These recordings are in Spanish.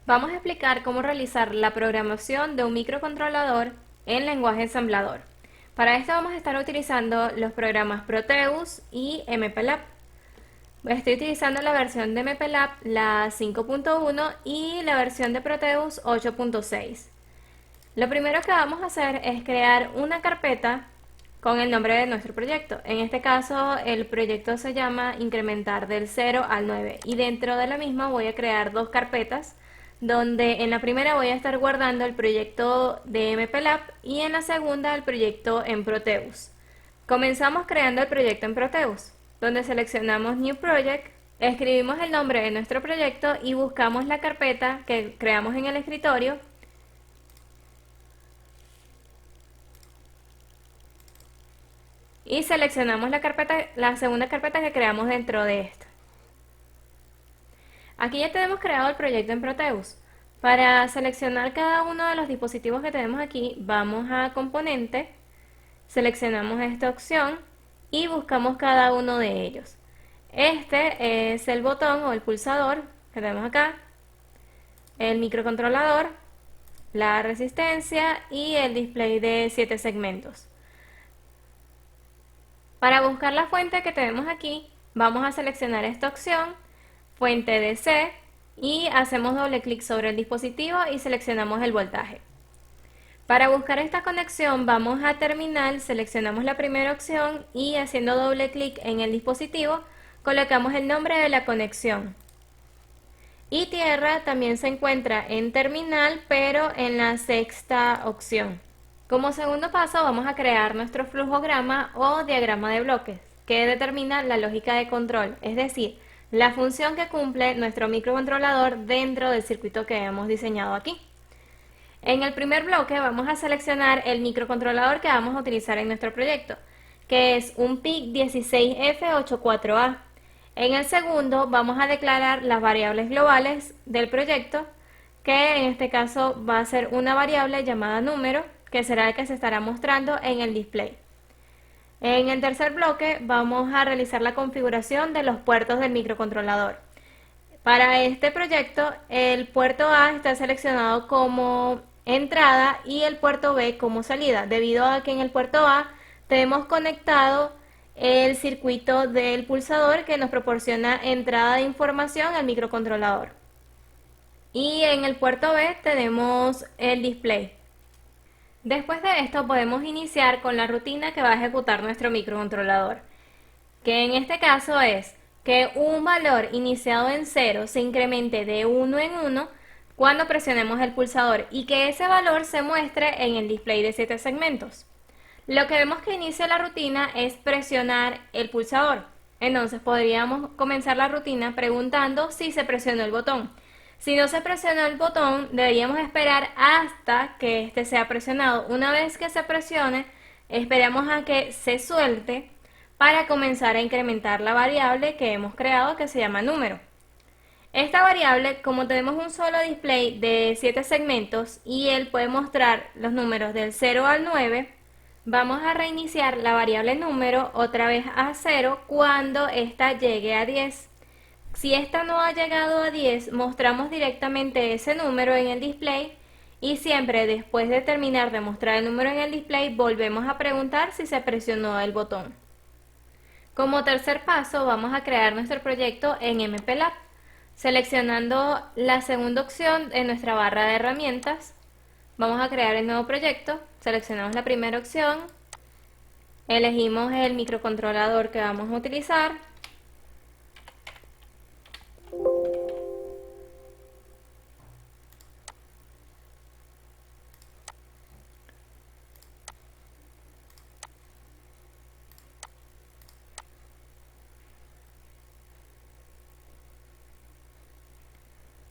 Vamos a explicar cómo realizar la programación de un microcontrolador en lenguaje ensamblador. Para esto vamos a estar utilizando los programas Proteus y MPLAB. Estoy utilizando la versión de MPLAB, la 5.1, y la versión de Proteus 8.6. Lo primero que vamos a hacer es crear una carpeta con el nombre de nuestro proyecto. En este caso el proyecto se llama Incrementar del 0 al 9 y dentro de la misma voy a crear dos carpetas donde en la primera voy a estar guardando el proyecto de MPLAB y en la segunda el proyecto en Proteus. Comenzamos creando el proyecto en Proteus, donde seleccionamos New Project, escribimos el nombre de nuestro proyecto y buscamos la carpeta que creamos en el escritorio y seleccionamos la segunda carpeta que creamos dentro de esta. Aquí ya tenemos creado el proyecto en Proteus. Para seleccionar cada uno de los dispositivos que tenemos aquí, vamos a Componente, seleccionamos esta opción y buscamos cada uno de ellos. Este es el botón o el pulsador que tenemos acá, el microcontrolador, la resistencia y el display de 7 segmentos. Para buscar la fuente que tenemos aquí, vamos a seleccionar esta opción, fuente DC, y hacemos doble clic sobre el dispositivo y seleccionamos el voltaje. Para buscar esta conexión vamos a Terminal, seleccionamos la primera opción y haciendo doble clic en el dispositivo colocamos el nombre de la conexión. Y tierra también se encuentra en Terminal, pero en la sexta opción. Como segundo paso vamos a crear nuestro flujograma o diagrama de bloques, que determina la lógica de control, es decir, la función que cumple nuestro microcontrolador dentro del circuito que hemos diseñado aquí. En el primer bloque vamos a seleccionar el microcontrolador que vamos a utilizar en nuestro proyecto, que es un PIC 16F84A. En el segundo vamos a declarar las variables globales del proyecto, que en este caso va a ser una variable llamada número, que será el que se estará mostrando en el display. En el tercer bloque vamos a realizar la configuración de los puertos del microcontrolador. Para este proyecto el puerto A está seleccionado como entrada y el puerto B como salida, debido a que en el puerto A tenemos conectado el circuito del pulsador que nos proporciona entrada de información al microcontrolador. Y en el puerto B tenemos el display. Después de esto podemos iniciar con la rutina que va a ejecutar nuestro microcontrolador, que en este caso es que un valor iniciado en 0 se incremente de 1 en 1 cuando presionemos el pulsador y que ese valor se muestre en el display de 7 segmentos. Lo que vemos que inicia la rutina es presionar el pulsador. Entonces podríamos comenzar la rutina preguntando si se presionó el botón. Si no se presionó el botón, deberíamos esperar hasta que este sea presionado. Una vez que se presione, esperamos a que se suelte para comenzar a incrementar la variable que hemos creado, que se llama número. Esta variable, como tenemos un solo display de 7 segmentos y él puede mostrar los números del 0 al 9, vamos a reiniciar la variable número otra vez a 0 cuando ésta llegue a 10. Si esta no ha llegado a 10, mostramos directamente ese número en el display y siempre después de terminar de mostrar el número en el display volvemos a preguntar si se presionó el botón. Como tercer paso vamos a crear nuestro proyecto en MPLAB, seleccionando la segunda opción en nuestra barra de herramientas. Vamos a crear el nuevo proyecto, seleccionamos la primera opción, elegimos el microcontrolador que vamos a utilizar,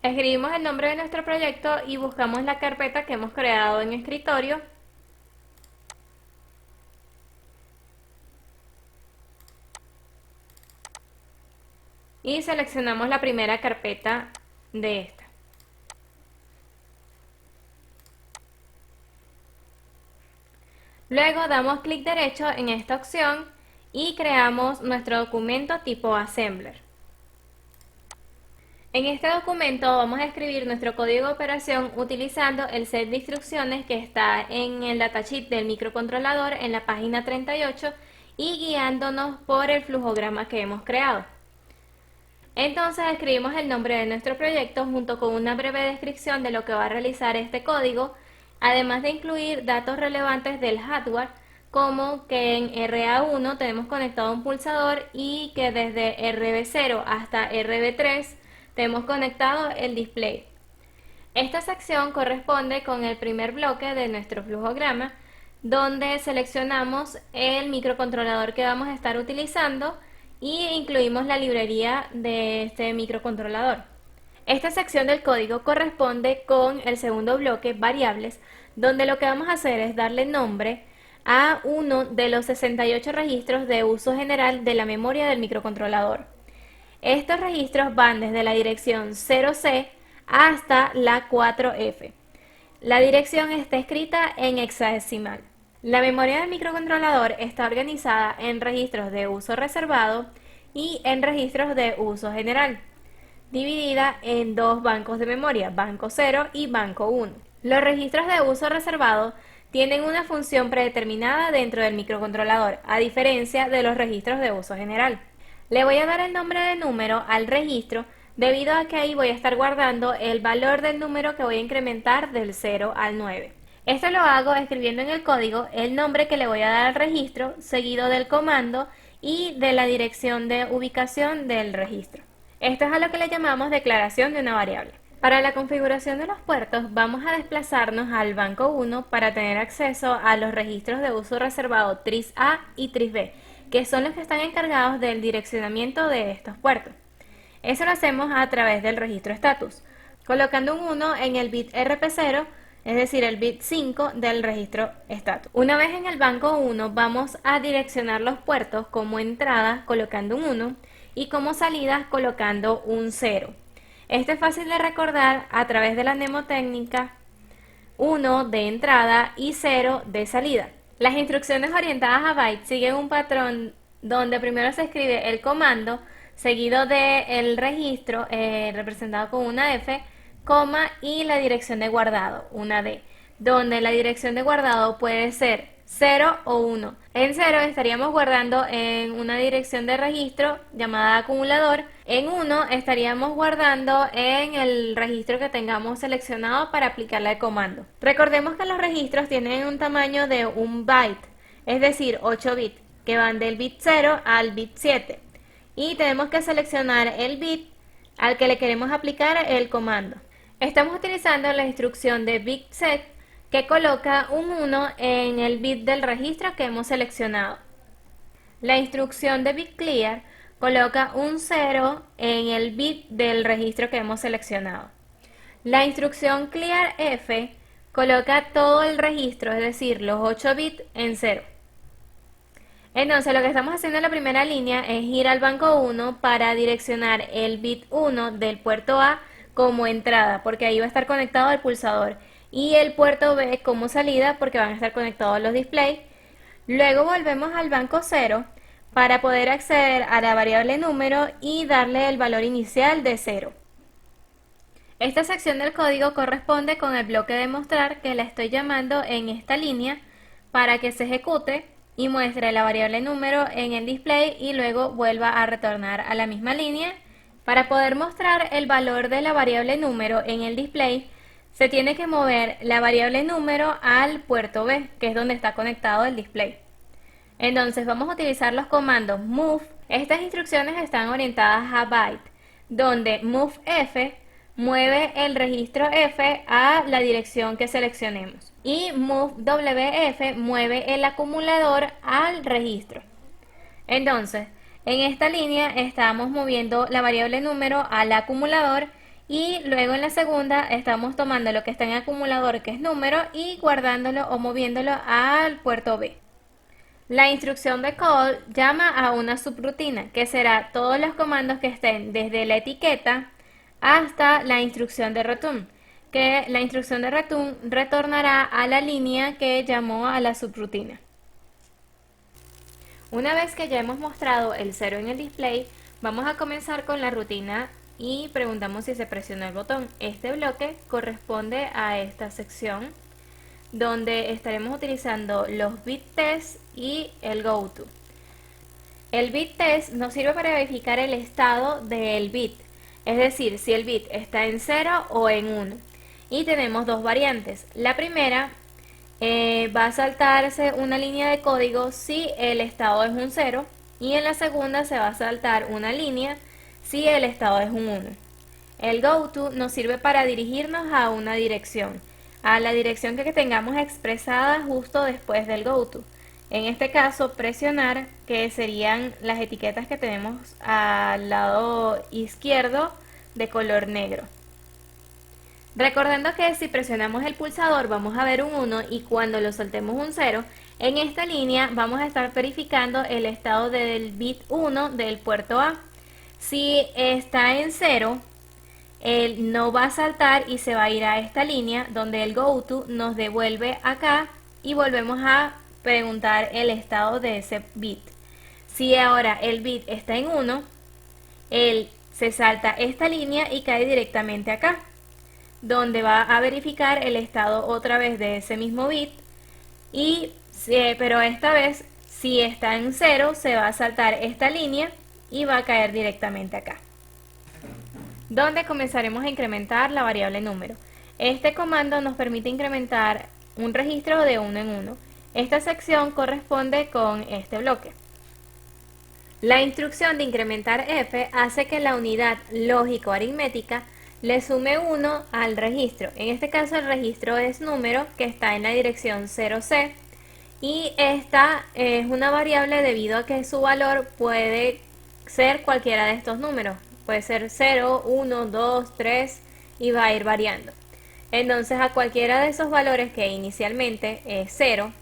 escribimos el nombre de nuestro proyecto y buscamos la carpeta que hemos creado en escritorio. Y seleccionamos la primera carpeta de esta. Luego damos clic derecho en esta opción y creamos nuestro documento tipo Assembler. En este documento vamos a escribir nuestro código de operación utilizando el set de instrucciones que está en el datasheet del microcontrolador en la página 38 y guiándonos por el flujograma que hemos creado. Entonces escribimos el nombre de nuestro proyecto junto con una breve descripción de lo que va a realizar este código, además de incluir datos relevantes del hardware, como que en RA1 tenemos conectado un pulsador y que desde RB0 hasta RB3 tenemos conectado el display. Esta sección corresponde con el primer bloque de nuestro flujograma, donde seleccionamos el microcontrolador que vamos a estar utilizando y incluimos la librería de este microcontrolador. Esta sección del código corresponde con el segundo bloque, variables, donde lo que vamos a hacer es darle nombre a uno de los 68 registros de uso general de la memoria del microcontrolador. Estos registros van desde la dirección 0C hasta la 4F. La dirección está escrita en hexadecimal. La memoria del microcontrolador está organizada en registros de uso reservado y en registros de uso general, dividida en dos bancos de memoria, banco 0 y banco 1. Los registros de uso reservado tienen una función predeterminada dentro del microcontrolador, a diferencia de los registros de uso general. Le voy a dar el nombre de número al registro debido a que ahí voy a estar guardando el valor del número que voy a incrementar del 0 al 9. Esto lo hago escribiendo en el código el nombre que le voy a dar al registro, seguido del comando y de la dirección de ubicación del registro. Esto es a lo que le llamamos declaración de una variable. Para la configuración de los puertos vamos a desplazarnos al banco 1 para tener acceso a los registros de uso reservado tris A y tris B, que son los que están encargados del direccionamiento de estos puertos. Eso lo hacemos a través del registro status, colocando un 1 en el bit RP0, es decir, el bit 5 del registro status. Una vez en el banco 1 vamos a direccionar los puertos como entrada colocando un 1 y como salidas colocando un 0. Esto es fácil de recordar a través de la mnemotécnica 1 de entrada y 0 de salida. Las instrucciones orientadas a bytes siguen un patrón donde primero se escribe el comando, seguido del registro representado con una F, coma y la dirección de guardado, una D, donde la dirección de guardado puede ser 0 o 1. En 0 estaríamos guardando en una dirección de registro llamada acumulador. En 1 estaríamos guardando en el registro que tengamos seleccionado para aplicarle el comando. Recordemos que los registros tienen un tamaño de un byte, es decir, 8 bits, que van del bit 0 al bit 7. Y tenemos que seleccionar el bit al que le queremos aplicar el comando. Estamos utilizando la instrucción de bitset que coloca un 1 en el bit del registro que hemos seleccionado. La instrucción de bitclear coloca un 0 en el bit del registro que hemos seleccionado. La instrucción clearF coloca todo el registro, es decir, los 8 bits en 0. Entonces lo que estamos haciendo en la primera línea es ir al banco 1 para direccionar el bit 1 del puerto A como entrada, porque ahí va a estar conectado el pulsador, y el puerto B como salida, porque van a estar conectados los displays. Luego volvemos al banco 0 para poder acceder a la variable número y darle el valor inicial de 0. Esta sección del código corresponde con el bloque de mostrar que la estoy llamando en esta línea para que se ejecute y muestre la variable número en el display y luego vuelva a retornar a la misma línea. Para poder mostrar el valor de la variable número en el display, se tiene que mover la variable número al puerto B, que es donde está conectado el display. Entonces vamos a utilizar los comandos move. Estas instrucciones están orientadas a byte, donde moveF mueve el registro F a la dirección que seleccionemos y moveWF mueve el acumulador al registro. Entonces, en esta línea estamos moviendo la variable número al acumulador y luego en la segunda estamos tomando lo que está en el acumulador, que es número, y guardándolo o moviéndolo al puerto B. La instrucción de call llama a una subrutina, que será todos los comandos que estén desde la etiqueta hasta la instrucción de return, que la instrucción de return retornará a la línea que llamó a la subrutina. Una vez que ya hemos mostrado el 0 en el display, vamos a comenzar con la rutina y preguntamos si se presionó el botón. Este bloque corresponde a esta sección donde estaremos utilizando los bit test y el goto. El bit test nos sirve para verificar el estado del bit, es decir, si el bit está en 0 o en 1. Y tenemos dos variantes. La primera va a saltarse una línea de código si el estado es un 0 y en la segunda se va a saltar una línea si el estado es un 1. El goto nos sirve para dirigirnos a una dirección, a la dirección que tengamos expresada justo después del goto. En este caso, presionar, que serían las etiquetas que tenemos al lado izquierdo de color negro. Recordando que si presionamos el pulsador vamos a ver un 1 y cuando lo soltemos un 0, en esta línea vamos a estar verificando el estado del bit 1 del puerto A. Si está en 0, él no va a saltar y se va a ir a esta línea donde el goto nos devuelve acá y volvemos a preguntar el estado de ese bit. Si ahora el bit está en 1, él se salta esta línea y cae directamente acá, donde va a verificar el estado otra vez de ese mismo bit, pero esta vez si está en 0 se va a saltar esta línea y va a caer directamente acá, donde comenzaremos a incrementar la variable número. Este comando nos permite incrementar un registro de 1 en 1. Esta sección corresponde con este bloque. La instrucción de incrementar f hace que la unidad lógico-aritmética le sume 1 al registro. En este caso el registro es número, que está en la dirección 0C, y esta es una variable debido a que su valor puede ser cualquiera de estos números. Puede ser 0, 1, 2, 3 y va a ir variando. Entonces a cualquiera de esos valores que inicialmente es 0,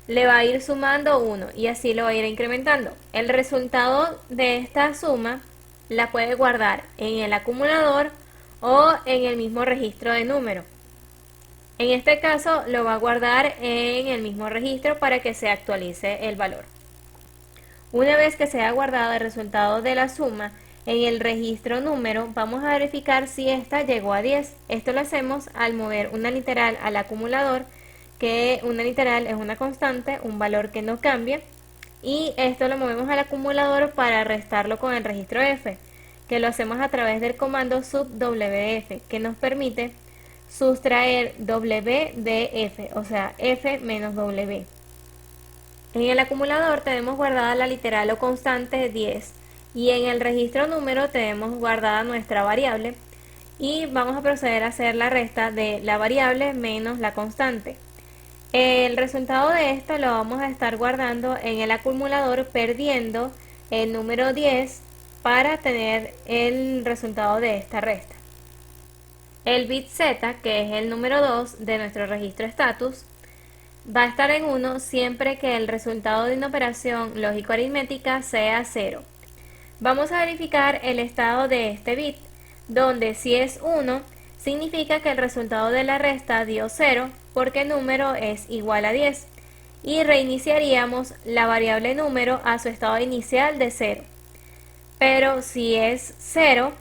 le va a ir sumando 1 y así lo va a ir incrementando. El resultado de esta suma la puede guardar en el acumulador o en el mismo registro de número. En este caso lo va a guardar en el mismo registro para que se actualice el valor. Una vez que se ha guardado el resultado de la suma en el registro número, vamos a verificar si esta llegó a 10. Esto lo hacemos al mover una literal al acumulador, que una literal es una constante, un valor que no cambia, y esto lo movemos al acumulador para restarlo con el registro f, que lo hacemos a través del comando subwf, que nos permite sustraer w de f, o sea, f menos w. En el acumulador tenemos guardada la literal o constante 10 y en el registro número tenemos guardada nuestra variable y vamos a proceder a hacer la resta de la variable menos la constante. El resultado de esto lo vamos a estar guardando en el acumulador perdiendo el número 10 para tener el resultado de esta resta. El bit z, que es el número 2 de nuestro registro status, va a estar en 1 siempre que el resultado de una operación lógico-aritmética sea 0. Vamos a verificar el estado de este bit, donde si es 1, significa que el resultado de la resta dio 0 porque el número es igual a 10 y reiniciaríamos la variable número a su estado inicial de 0. Pero si es 0,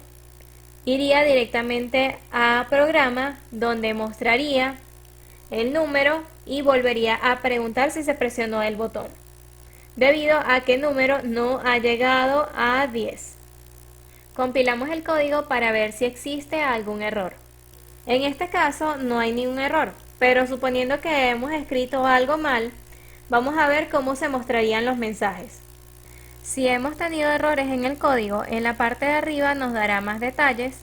iría directamente a programa donde mostraría el número y volvería a preguntar si se presionó el botón, debido a que el número no ha llegado a 10. Compilamos el código para ver si existe algún error. En este caso no hay ningún error, pero suponiendo que hemos escrito algo mal, vamos a ver cómo se mostrarían los mensajes. Si hemos tenido errores en el código, en la parte de arriba nos dará más detalles,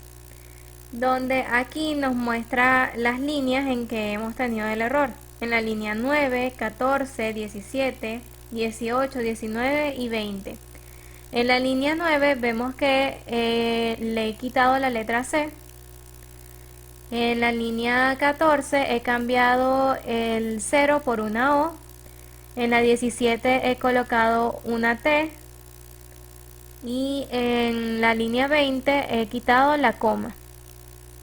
donde aquí nos muestra las líneas en que hemos tenido el error. En la línea 9, 14, 17, 18, 19 y 20. En la línea 9 vemos que le he quitado la letra C. En la línea 14 he cambiado el 0 por una O. En la 17 he colocado una T. Y en la línea 20 he quitado la coma.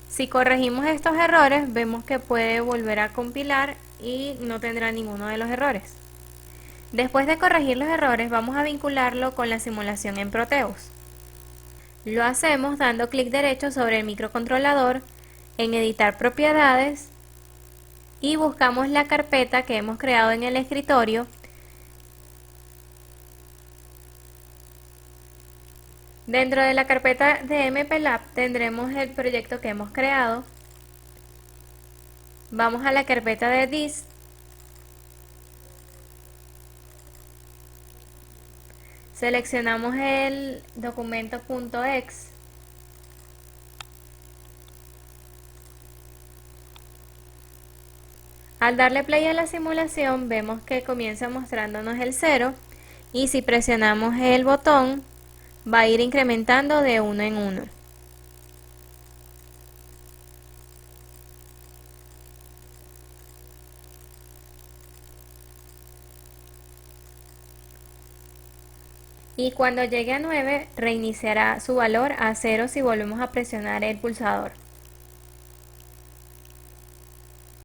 Si corregimos estos errores, vemos que puede volver a compilar y no tendrá ninguno de los errores. Después de corregir los errores, vamos a vincularlo con la simulación en Proteus. Lo hacemos dando clic derecho sobre el microcontrolador en editar propiedades y buscamos la carpeta que hemos creado en el escritorio. Dentro de la carpeta de MPLAB tendremos el proyecto que hemos creado. Vamos a la carpeta de This, seleccionamos el documento .exe, al darle play a la simulación vemos que comienza mostrándonos el 0 y si presionamos el botón va a ir incrementando de 1 en 1. Y cuando llegue a 9 reiniciará su valor a 0 si volvemos a presionar el pulsador.